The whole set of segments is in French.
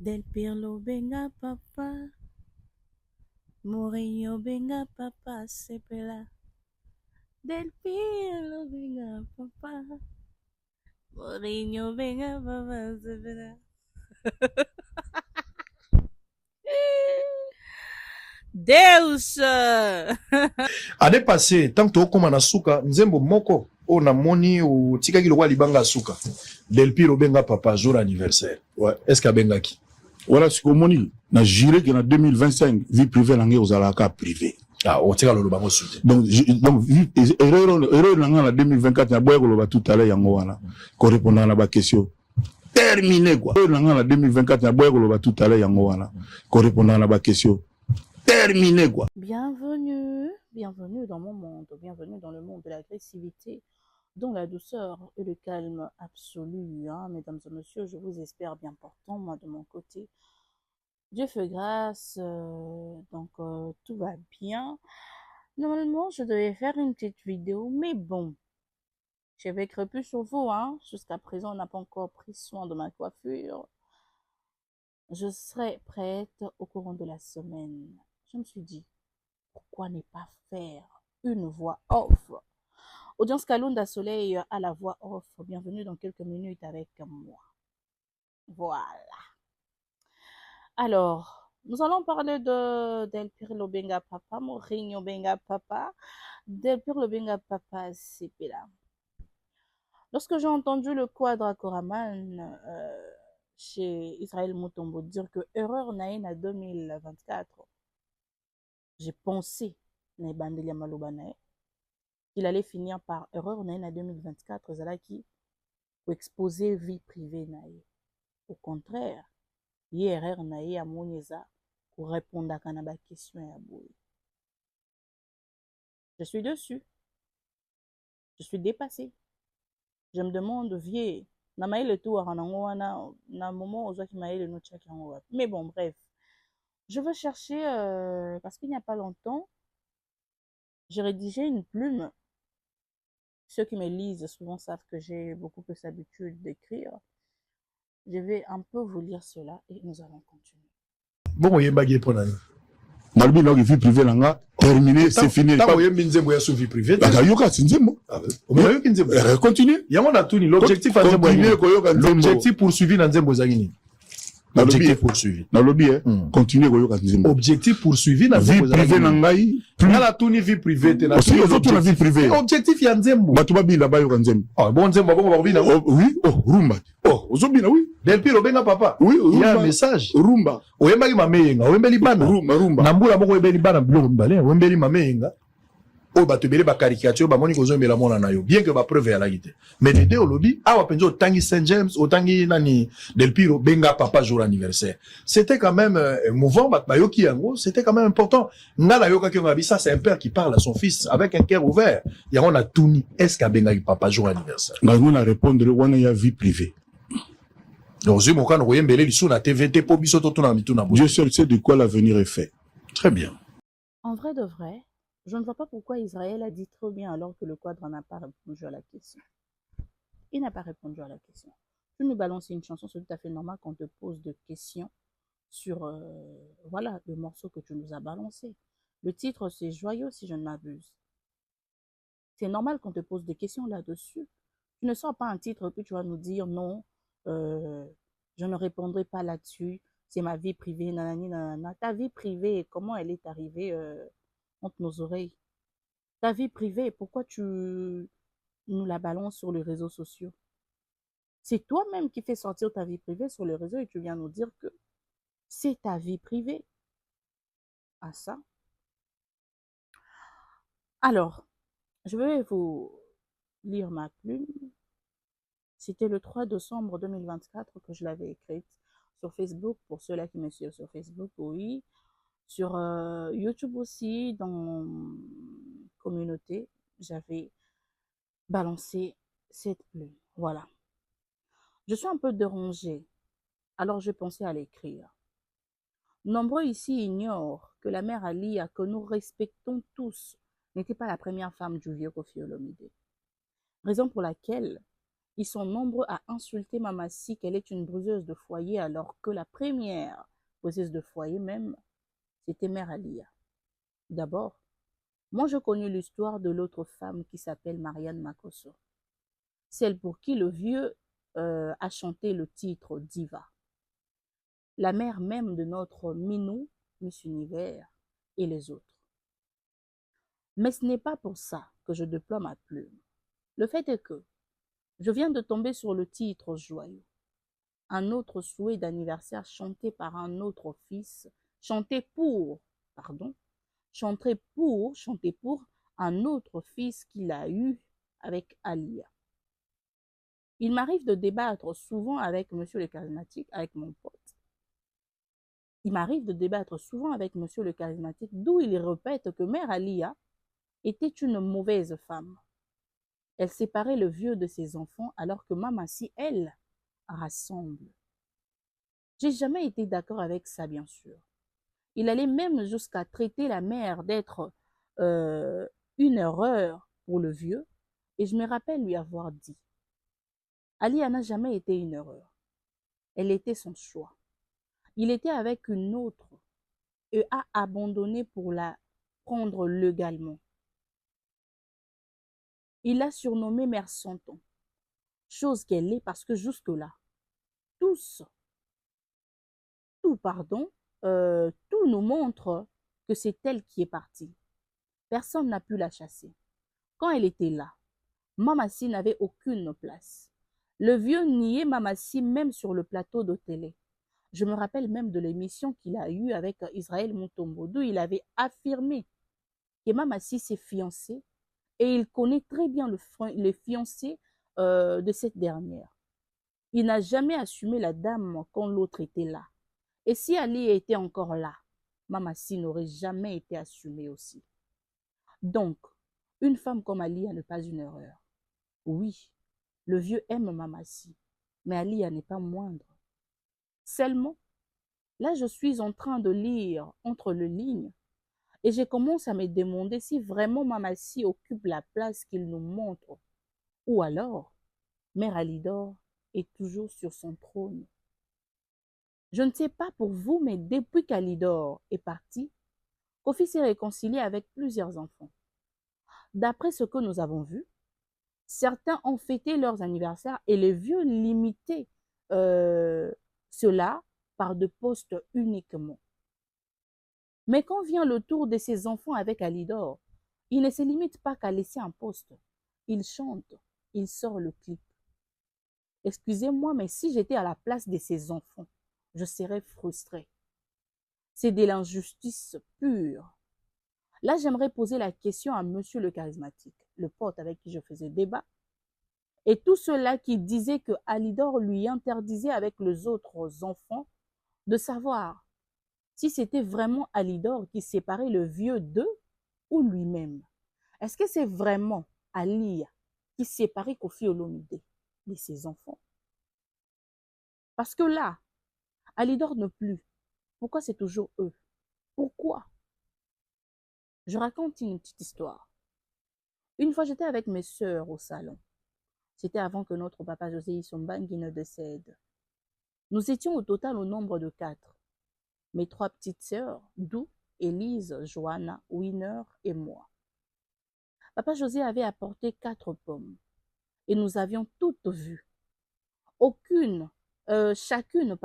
Del Pirlo benga papa, Mourinho benga papa, Sepela. Del Pirlo benga papa, Mourinho benga papa, Sepela. Deus! Année passée, tant que tu as suka, nzembo moko, o na moni ou tika ki lokwa libanga suka. Del Piro benga papa jour anniversaire. Ouais, est-ce qu'il benga ki? Voilà ce que moni na juré que en 2025 vie privée nangé aux alaka privé. Ah, o tika lolo bango soutien. Donc erreur nanga na 2024 na boya ko tout à l'heure yango wana. Correspondant à la question. Terminé quoi. Erreur nanga na 2024 na boya ko tout à l'heure yango wana. Correspondant à la question. Terminé quoi. Bienvenue, bienvenue dans mon monde, bienvenue dans le monde de l'agressivité, dans la douceur et le calme absolu, hein, mesdames et messieurs, je vous espère bien portant, moi de mon côté. Dieu fait grâce, donc tout va bien. Normalement, je devais faire une petite vidéo, mais bon, j'avais crépus sur vous, hein. Jusqu'à présent, on n'a pas encore pris soin de ma coiffure. Je serai prête au courant de la semaine. Je me suis dit, pourquoi ne pas faire une voix off? Audience Kalunda Soleil à la voix off. Bienvenue dans quelques minutes avec moi. Voilà. Alors, nous allons parler de Del Pirlo benga papa, Mourinho benga papa, Del Pirlo benga papa, Sepela. Lorsque j'ai entendu le quadra Koraman chez Israël Mutombo dire que erreur naïna 2024, j'ai pensé qu'il allait finir par erreur naïna 2024, Zalaki, pour exposer vie privée naï. Au contraire, erreur naï à Monieza pour répondre à la question à Boui. Je suis dessus. Je suis dépassée. Je me demande, vieux, na le tour na moment où qui le notre mais bon, bref. Je veux chercher, parce qu'il n'y a pas longtemps, j'ai rédigé une plume. Ceux qui me lisent souvent savent que j'ai beaucoup plus l'habitude d'écrire. Je vais un peu vous lire cela et nous allons continuer. Bon, il y a une pour nani. Malbi na vie privée nanga terminé, c'est fini. Tant que vous avez une vie privée. Bah yoka sinzembo. Continue. Yango na tuni l'objectif à l'objectif poursuivi dans nzembo zagini. L'objectif poursuivi. Na lobby continuer koyoka nzembo. Objectif poursuivi dans vie privée nangai. Na la tuni vie privée te na. Aussi aux autres la vie privée. Objectif ya nzembo. Batuba bila ba yoka nzembo. Ah bon nzembo bon babina. Oui, oh rumba. Oh, ozobina oui. Del Piro benga papa. Oui, il y a un message. Rumba. Oyembaki mameyenga, oyembeli bana. Rumba. Nambula moko oyembeli bana biloko mbale, oyembeli mameyenga. O bato bele ba caricature ba moni ko zombela mona na yo. Bien que ba preuve ya la gite. Mais l'idée au lobby, awa penzo tangi Saint James, o tangi nani Del Piro benga papa jour anniversaire. C'était quand même mouvant ba yoki yango, c'était quand même important. Ngala yoka ki ngabi ça c'est un père qui parle à son fils avec un cœur ouvert. Ya on a touni est-ce qu'a benga papa jour anniversaire. Ngango na répondre wana ya vie privée. Donc, je me Dieu seul sait de quoi l'avenir est fait. Très bien. En vrai de vrai, je ne vois pas pourquoi Israël a dit trop bien alors que le quadre n'a pas répondu à la question. Il n'a pas répondu à la question. Tu nous balances une chanson, c'est tout à fait normal qu'on te pose des questions sur voilà, le morceau que tu nous as balancé. Le titre, c'est Joyeux si je ne m'abuse. C'est normal qu'on te pose des questions là-dessus. Tu ne sors pas un titre que tu vas nous dire non. Je ne répondrai pas là-dessus, c'est ma vie privée, nanani, nanana. Ta vie privée, comment elle est arrivée entre nos oreilles? Ta vie privée, pourquoi tu nous la balances sur les réseaux sociaux? C'est toi-même qui fais sortir ta vie privée sur les réseaux et tu viens nous dire que c'est ta vie privée. Ah ça. Alors, je vais vous lire ma plume. C'était le 3 décembre 2024 que je l'avais écrite sur Facebook, pour ceux-là qui me suivent sur Facebook, oui. Sur YouTube aussi, dans communauté, j'avais balancé cette plume. Voilà. Je suis un peu dérangée, alors j'ai pensé à l'écrire. Nombreux ici ignorent que la mère Alia, que nous respectons tous, n'était pas la première femme du vieux Koffi Olomide. Raison pour laquelle Ils sont nombreux à insulter Mamassi qu'elle est une briseuse de foyer, alors que la première briseuse de foyer même, c'était Mère Alia. D'abord, moi je connais l'histoire de l'autre femme qui s'appelle Marianne Makosso, celle pour qui le vieux a chanté le titre Diva, la mère même de notre Minou, Miss Univers et les autres. Mais ce n'est pas pour ça que je déploie ma plume. Le fait est que je viens de tomber sur le titre joyeux, un autre souhait d'anniversaire chanté par un autre fils, chanté pour un autre fils qu'il a eu avec Alia. Il m'arrive de débattre souvent avec Monsieur le Charismatique, avec mon pote. Il m'arrive de débattre souvent avec Monsieur le Charismatique, d'où il répète que Mère Alia était une mauvaise femme. Elle séparait le vieux de ses enfants, alors que Mamassi, elle, rassemble. J'ai jamais été d'accord avec ça, bien sûr. Il allait même jusqu'à traiter la mère d'être une erreur pour le vieux, et je me rappelle lui avoir dit, Alia n'a jamais été une erreur. Elle était son choix. Il était avec une autre et a abandonné pour la prendre légalement. Il l'a surnommée Mère Santon, chose qu'elle est parce que jusque-là, tout nous montre que c'est elle qui est partie. Personne n'a pu la chasser. Quand elle était là, Mamassi n'avait aucune place. Le vieux niait Mamassi même sur le plateau de télé. Je me rappelle même de l'émission qu'il a eue avec Israël Mutombo, d'où il avait affirmé que Mamassi s'est fiancé et il connaît très bien le fiancé de cette dernière. Il n'a jamais assumé la dame quand l'autre était là. Et si Ali était encore là, Mamassi n'aurait jamais été assumée aussi. Donc, une femme comme Alia n'est pas une erreur. Oui, le vieux aime Mamassi, mais Alia n'est pas moindre. Seulement, là je suis en train de lire entre les lignes et je commence à me demander si vraiment Mamassi occupe la place qu'il nous montre. Ou alors, Mère Alidor est toujours sur son trône. Je ne sais pas pour vous, mais depuis qu'Alidor est parti, Kofi s'est réconcilié avec plusieurs enfants. D'après ce que nous avons vu, certains ont fêté leurs anniversaires et les vieux limitaient cela par de postes uniquement. Mais quand vient le tour de ses enfants avec Alidor, il ne se limite pas qu'à laisser un poste. Il chante, il sort le clip. Excusez-moi, mais si j'étais à la place de ses enfants, je serais frustrée. C'est de l'injustice pure. Là, j'aimerais poser la question à Monsieur le Charismatique, le pote avec qui je faisais débat, et tous ceux-là qui disaient que Alidor lui interdisait avec les autres enfants de savoir si c'était vraiment Alidor qui séparait le vieux d'eux ou lui-même. Est-ce que c'est vraiment Alia qui séparait Kofi Olomide de ses enfants? Parce que là, Alidor ne plus. Pourquoi c'est toujours eux? Pourquoi? Je raconte une petite histoire. Une fois, j'étais avec mes sœurs au salon. C'était avant que notre papa José Issombangui ne décède. Nous étions au total au nombre de 4. Mes 3 petites sœurs, Dou, Élise, Johanna, Winner et moi. Papa José avait apporté 4 pommes et nous avions toutes vu. Chacune,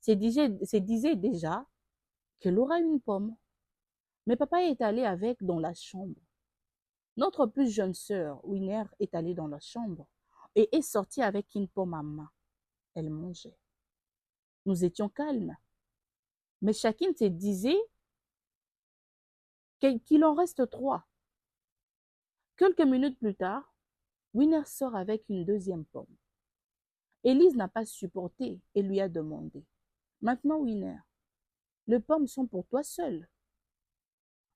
se disait déjà qu'elle aura une pomme. Mais papa est allé avec dans la chambre. Notre plus jeune sœur, Winner, est allée dans la chambre et est sortie avec une pomme à main. Elle mangeait. Nous étions calmes. Mais chacune se disait qu'il en reste 3. Quelques minutes plus tard, Winner sort avec une deuxième pomme. Élise n'a pas supporté et lui a demandé, « Maintenant, Winner, les pommes sont pour toi seul. »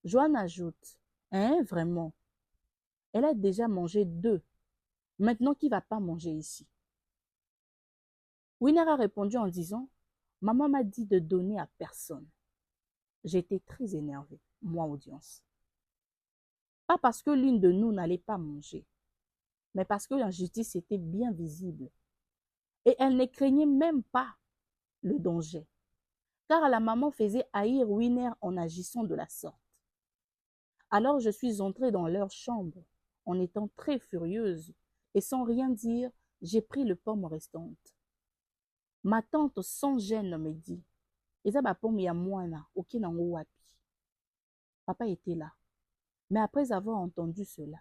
Joanne ajoute, « Hein, vraiment? Elle a déjà mangé 2. Maintenant, qui va pas manger ici? » Winner a répondu en disant, « Maman m'a dit de donner à personne. » J'étais très énervée, moi, audience. Pas parce que l'une de nous n'allait pas manger, mais parce que l'injustice était bien visible. Et elle ne craignait même pas le danger, car la maman faisait haïr Winner en agissant de la sorte. Alors je suis entrée dans leur chambre, en étant très furieuse, et sans rien dire, j'ai pris le pomme restante. Ma tante, sans gêne, me dit, eza ba pomme ya mwana, oke nango wapi. Papa était là. Mais après avoir entendu cela,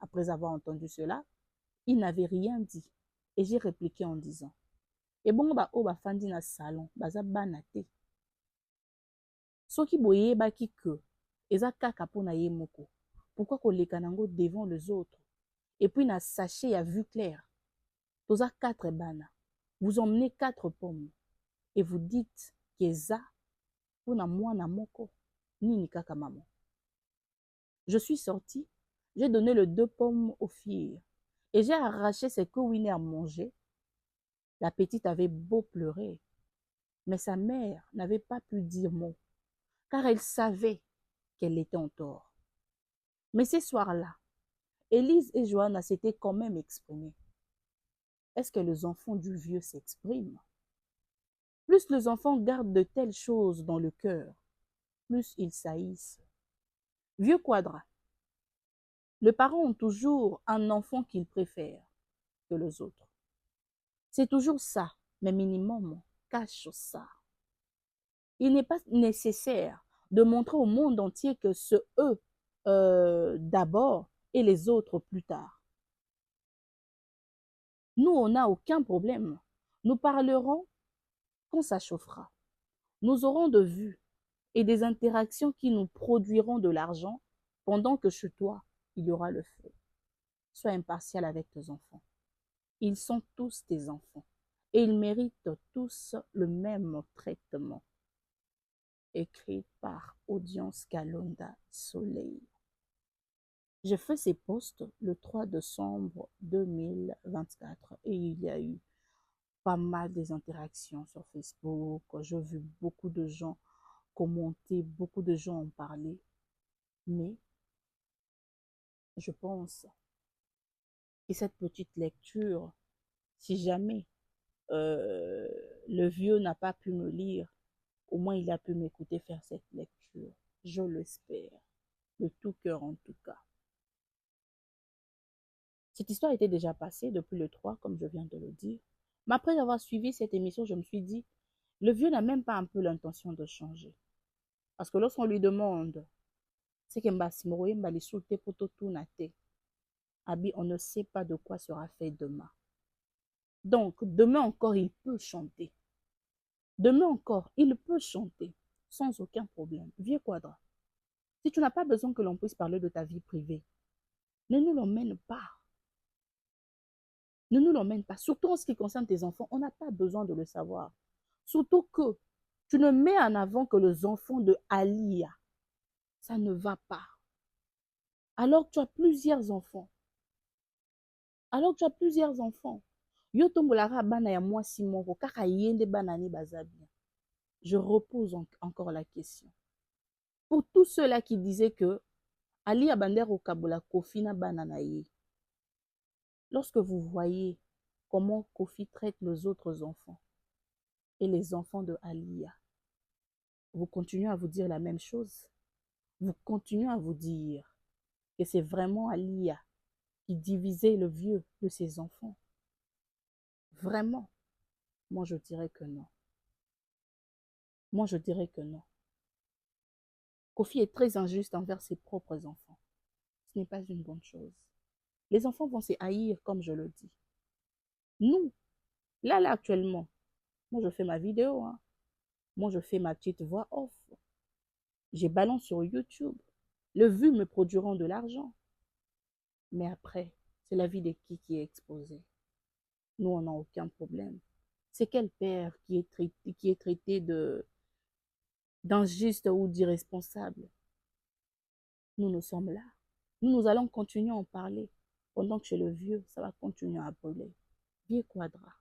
après avoir entendu cela, il n'avait rien dit. Et j'ai répliqué en disant, et bon, ba o ba fandi na salon, baza bana te. Soki boye baki que, eza kaka po na ye moko. Pourquoi koleka nango devant les autres? Et puis na sachet ya vue claire. Toza 4 bana. Vous emmenez 4 pommes. Et vous dites qu'eza po na mwana moko. Nini kaka maman. Je suis sortie, j'ai donné les 2 pommes aux filles et j'ai arraché ce que Winnie a mangé. La petite avait beau pleurer, mais sa mère n'avait pas pu dire mot, car elle savait qu'elle était en tort. Mais ce soir-là, Élise et Johanna s'étaient quand même exprimées. Est-ce que les enfants du vieux s'expriment? Plus les enfants gardent de telles choses dans le cœur, plus ils saillissent. Vieux Quadra. Les parents ont toujours un enfant qu'ils préfèrent que les autres. C'est toujours ça, mais minimum, cache ça. Il n'est pas nécessaire de montrer au monde entier que c'est eux d'abord et les autres plus tard. Nous, on n'a aucun problème. Nous parlerons quand ça chauffera. Nous aurons de vues et des interactions qui nous produiront de l'argent pendant que chez toi, il y aura le feu. Sois impartial avec tes enfants. Ils sont tous tes enfants et ils méritent tous le même traitement. Écrit par Audience Kalonda Soleil. J'ai fait ces posts le 3 décembre 2024 et il y a eu pas mal des interactions sur Facebook. J'ai vu beaucoup de gens commenter, beaucoup de gens en parler. Mais je pense que cette petite lecture, si jamais le vieux n'a pas pu me lire, au moins il a pu m'écouter faire cette lecture. Je l'espère, de tout cœur en tout cas. Cette histoire était déjà passée depuis le 3, comme je viens de le dire. Mais après avoir suivi cette émission, je me suis dit, le vieux n'a même pas un peu l'intention de changer. Parce que lorsqu'on lui demande, c'est qu'on ne sait pas de quoi sera fait demain. Donc, demain encore, il peut chanter. Demain encore, il peut chanter sans aucun problème. Vieux Quadra, si tu n'as pas besoin que l'on puisse parler de ta vie privée, ne nous l'emmène pas. Ne nous l'emmène pas. Surtout en ce qui concerne tes enfants, on n'a pas besoin de le savoir. Surtout que tu ne mets en avant que les enfants de Alia. Ça ne va pas. Alors que tu as plusieurs enfants. Yo tombolara bana ya mwasi moko kaka yende bana ni bazabia. Je repose encore la question. Pour tous ceux-là qui disaient que Ali Abander au Kabola Kofi na banana ye. Lorsque vous voyez comment Kofi traite les autres enfants et les enfants de Alia, vous continuez à vous dire la même chose. Vous continuez à vous dire que c'est vraiment Alia qui divisait le vieux de ses enfants. Vraiment, moi je dirais que non. Kofi est très injuste envers ses propres enfants. Ce n'est pas une bonne chose. Les enfants vont se haïr, comme je le dis. Nous, là actuellement, moi je fais ma vidéo, hein. Moi je fais ma petite voix off. Je balance sur YouTube. Les vues me produiront de l'argent. Mais après, c'est la vie de qui est exposée. Nous, on n'a aucun problème. C'est quel père qui est traité d'injuste ou d'irresponsable? Nous sommes là. Nous allons continuer à en parler. Pendant que chez le vieux, ça va continuer à brûler. Vieux Quadra,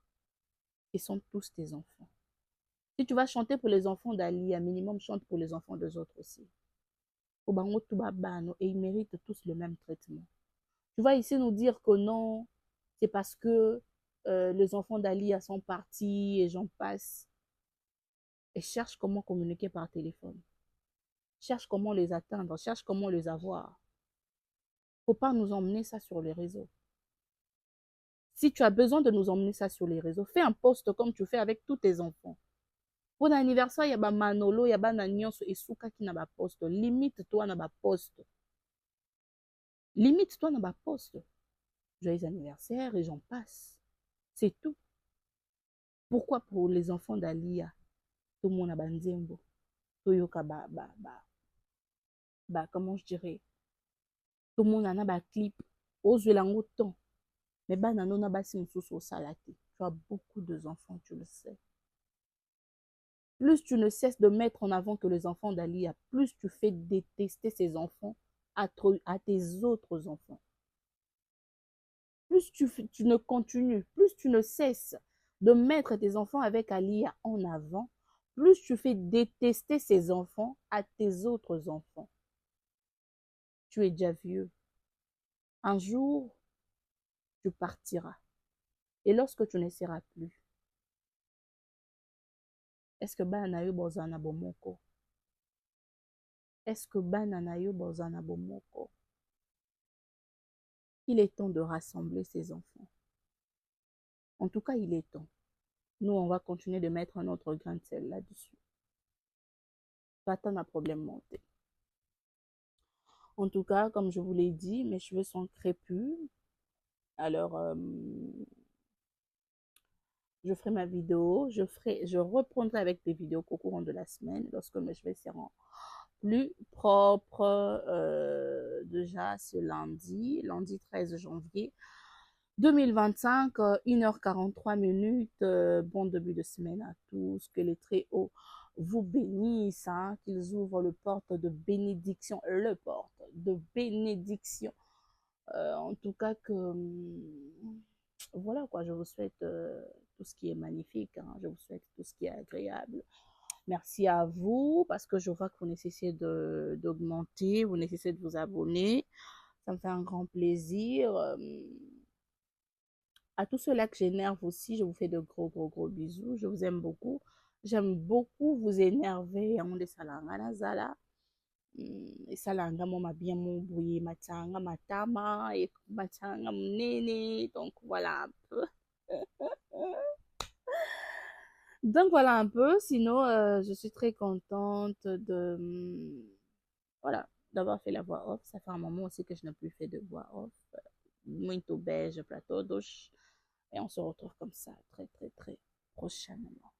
ils sont tous tes enfants. Si tu vas chanter pour les enfants d'Ali, un minimum chante pour les enfants des autres aussi. Et ils méritent tous le même traitement. Tu vas ici nous dire que non, c'est parce que les enfants d'Alia sont partis et j'en passe. Et cherche comment communiquer par téléphone. Cherche comment les atteindre, cherche comment les avoir. Faut pas nous emmener ça sur les réseaux. Si tu as besoin de nous emmener ça sur les réseaux, fais un post comme tu fais avec tous tes enfants. Pour l'anniversaire, il y a Manolo, il y a Nanyonso et Souka qui n'a pas poste. Limite-toi n'a pas poste. Limite-toi n'a pas poste. Joyeux anniversaire et j'en passe. C'est tout. Pourquoi pour les enfants d'Alia, tout le monde a banzembo, Toyoka comment je dirais, tout le monde a un clip, ose lango temps, mais banano na basi mususu salati. Tu as beaucoup d'enfants, tu le sais. Plus tu ne cesses de mettre en avant que les enfants d'Alia, plus tu fais détester ces enfants à tes autres enfants. Plus tu ne continues, plus tu ne cesses de mettre tes enfants avec Alia en avant, plus tu fais détester ces enfants à tes autres enfants. Tu es déjà vieux. Un jour, tu partiras. Et lorsque tu ne seras plus, est-ce que bana yo bozana bomoko? Est-ce que bana yo bozana bomoko? Il est temps de rassembler ces enfants. En tout cas, il est temps. Nous, on va continuer de mettre un autre grain de sel là-dessus. Pas tant un problème monté. En tout cas, comme je vous l'ai dit, mes cheveux sont crépus. Alors, je ferai ma vidéo. Je reprendrai avec des vidéos au courant de la semaine lorsque mes cheveux seront plus propres. Déjà, ce lundi 13 janvier 2025, 1h43 minutes. Bon début de semaine à tous. Que les très hauts vous bénissent, hein, qu'ils ouvrent le porte de bénédiction, en tout cas que voilà quoi, je vous souhaite tout ce qui est magnifique, hein, je vous souhaite tout ce qui est agréable. Merci à vous parce que je vois que vous nécessitez d'augmenter, vous nécessitez de vous abonner. Ça me fait un grand plaisir. À tous ceux-là que j'énerve aussi, je vous fais de gros bisous. Je vous aime beaucoup. J'aime beaucoup vous énerver. On de salanga nazala. Esalanga moma bien mouboye matanga matama et matanga mnene. Donc voilà un peu. Donc voilà un peu. Sinon, je suis très contente de voilà d'avoir fait la voix off. Ça fait un moment aussi que je n'ai plus fait de voix off. Muito beijo para todos. Et on se retrouve comme ça très prochainement.